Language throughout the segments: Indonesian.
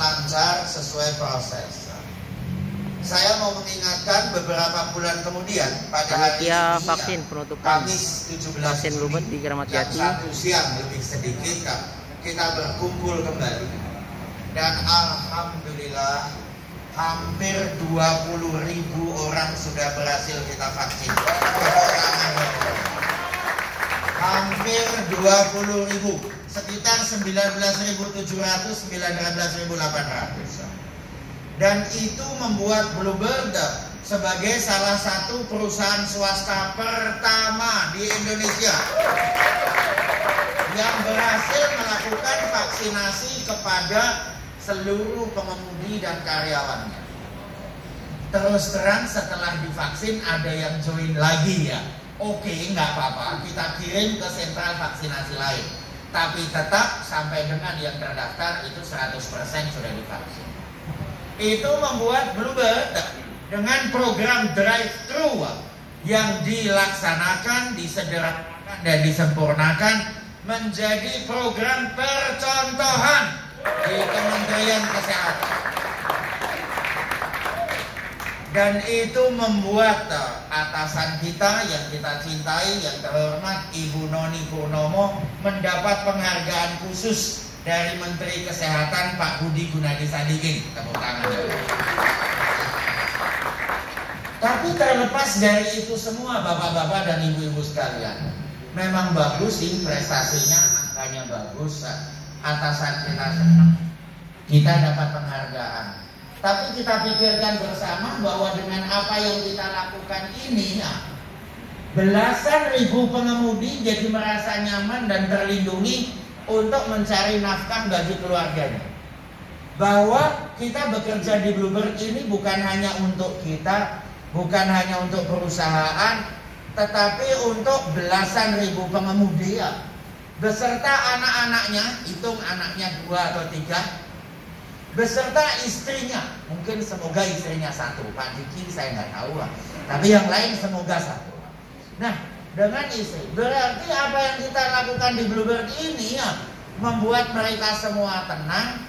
lancar sesuai proses. Saya mau mengingatkan beberapa bulan kemudian pada hari ini vaksin penutupan Kamis 17 vaksin Bluebird di Keramat Jati jam 1 siang lebih sedikit kita berkumpul kembali dan alhamdulillah hampir 20.000 orang sudah berhasil kita vaksin. Hampir 20.000, sekitar 19.700, 19.800. Dan itu membuat Bluebird sebagai salah satu perusahaan swasta pertama di Indonesia yang berhasil melakukan vaksinasi kepada seluruh pengemudi dan karyawannya. Terus terang setelah divaksin ada yang join lagi ya. Oke, nggak apa-apa, kita kirim ke sentral vaksinasi lain. Tapi tetap sampai dengan yang terdaftar itu 100% sudah divaksin. Itu membuat Bluebird dengan program drive-thru yang dilaksanakan, disederhanakan dan disempurnakan menjadi program percontohan di Kementerian Kesehatan. Dan itu membuat atasan kita yang kita cintai, yang terhormat Ibu Noni Purnomo mendapat penghargaan khusus dari Menteri Kesehatan Pak Budi Gunadi Sadikin. Tepuk tangan. Tapi terlepas dari itu semua bapak-bapak dan ibu-ibu sekalian, memang bagus sih prestasinya, angkanya bagus, atasan kita senang, kita dapat penghargaan. Tapi kita pikirkan bersama bahwa dengan apa yang kita lakukan ini, belasan ribu pengemudi jadi merasa nyaman dan terlindungi untuk mencari nafkah bagi keluarganya. Bahwa kita bekerja di Bluebird ini bukan hanya untuk kita, bukan hanya untuk perusahaan, tetapi untuk belasan ribu pengemudi beserta anak-anaknya, hitung anaknya 2 atau 3, beserta istrinya, mungkin semoga istrinya 1, Pak Diki saya nggak tahu tapi yang lain semoga 1. Nah, dengan istri, berarti apa yang kita lakukan di Bluebird ini membuat mereka semua tenang,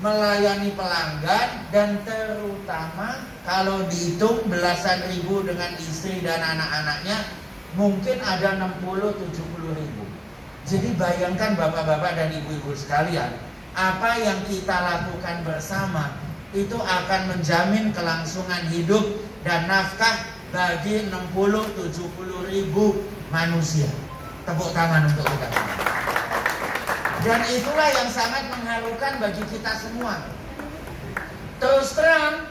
melayani pelanggan, dan terutama kalau dihitung belasan ribu dengan istri dan anak-anaknya mungkin ada 60-70 ribu. Jadi bayangkan bapak-bapak dan ibu-ibu sekalian, apa yang kita lakukan bersama itu akan menjamin kelangsungan hidup dan nafkah bagi 60-70 ribu manusia. Tepuk tangan untuk kita. Dan itulah yang sangat mengharukan bagi kita semua. Terus terang,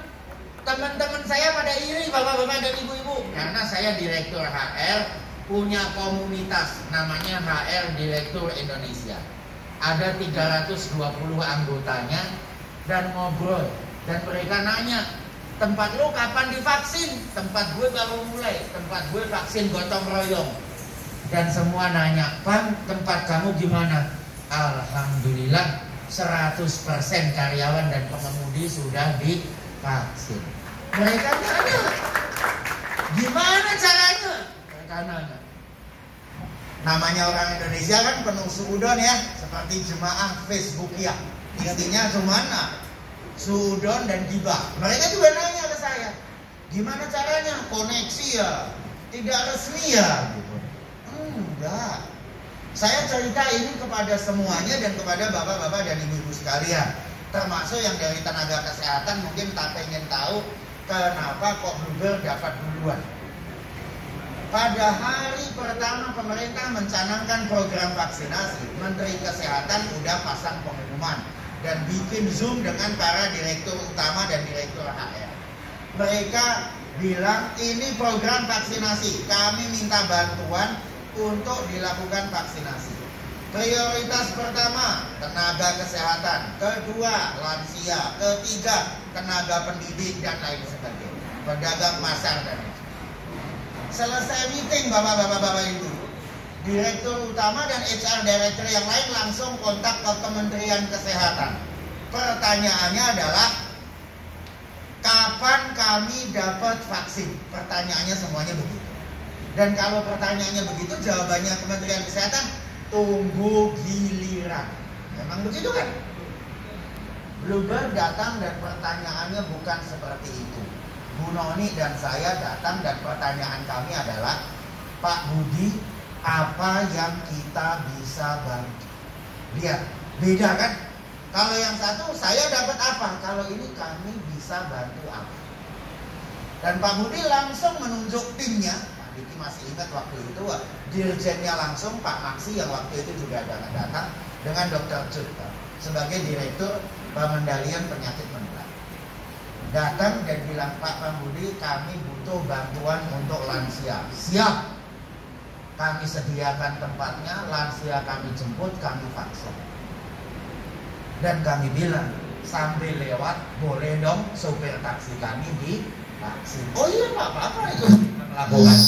teman-teman saya pada iri bapak-bapak dan ibu-ibu, karena saya direktur HR, punya komunitas namanya HR Direktur Indonesia. Ada 320 anggotanya dan ngobrol, dan mereka nanya, tempat lu kapan divaksin? Tempat gue baru mulai, tempat gue vaksin gotong royong. Dan semua nanya, Bang, tempat kamu gimana? Alhamdulillah 100% karyawan dan pengemudi sudah divaksin. Mereka nanya, gimana caranya? Mereka nanya. Namanya orang Indonesia kan penuh suudon ya, seperti jemaah Facebook ya. Intinya cuma suudon dan gibah. Mereka juga nanya ke saya, gimana caranya? Koneksi ya, tidak resmi ya. Gitu. Enggak. Saya cerita ini kepada semuanya dan kepada bapak-bapak dan ibu-ibu sekalian, termasuk yang dari tenaga kesehatan mungkin tak pengen tahu kenapa kok Bluebird dapat duluan. Pada hari pertama pemerintah mencanangkan program vaksinasi, Menteri Kesehatan udah pasang pengumuman dan bikin Zoom dengan para direktur utama dan direktur HR. Mereka bilang ini program vaksinasi, kami minta bantuan untuk dilakukan vaksinasi. Prioritas pertama, tenaga kesehatan. Kedua, lansia. Ketiga, tenaga pendidik dan lain sebagainya. Pedagang pasar dan lain. Selesai meeting bapak-bapak ibu, direktur utama dan HR director yang lain langsung kontak ke Kementerian Kesehatan. Pertanyaannya adalah, kapan kami dapat vaksin? Pertanyaannya semuanya begitu. Dan kalau pertanyaannya begitu, jawabannya Kementerian Kesehatan, tunggu giliran. Memang begitu kan? Bluebird datang dan pertanyaannya bukan seperti itu. Bu Noni dan saya datang dan pertanyaan kami adalah, Pak Budi, apa yang kita bisa bantu? Lihat, beda kan? Kalau yang satu, saya dapat apa? Kalau ini kami bisa bantu apa? Dan Pak Budi langsung menunjuk timnya. Pak Diki masih ingat waktu itu, dirjennya langsung Pak Maksi yang waktu itu juga datang dengan Dr. Chut sebagai Direktur Pengendalian Penyakit Menular. Datang dan bilang, Pak Budi, kami butuh bantuan untuk lansia. Siap, kami sediakan tempatnya, lansia kami jemput, kami vaksin. Dan kami bilang, sambil lewat, boleh dong sopir taksi kami divaksin. Oh iya, Pak, apa itu melakukan?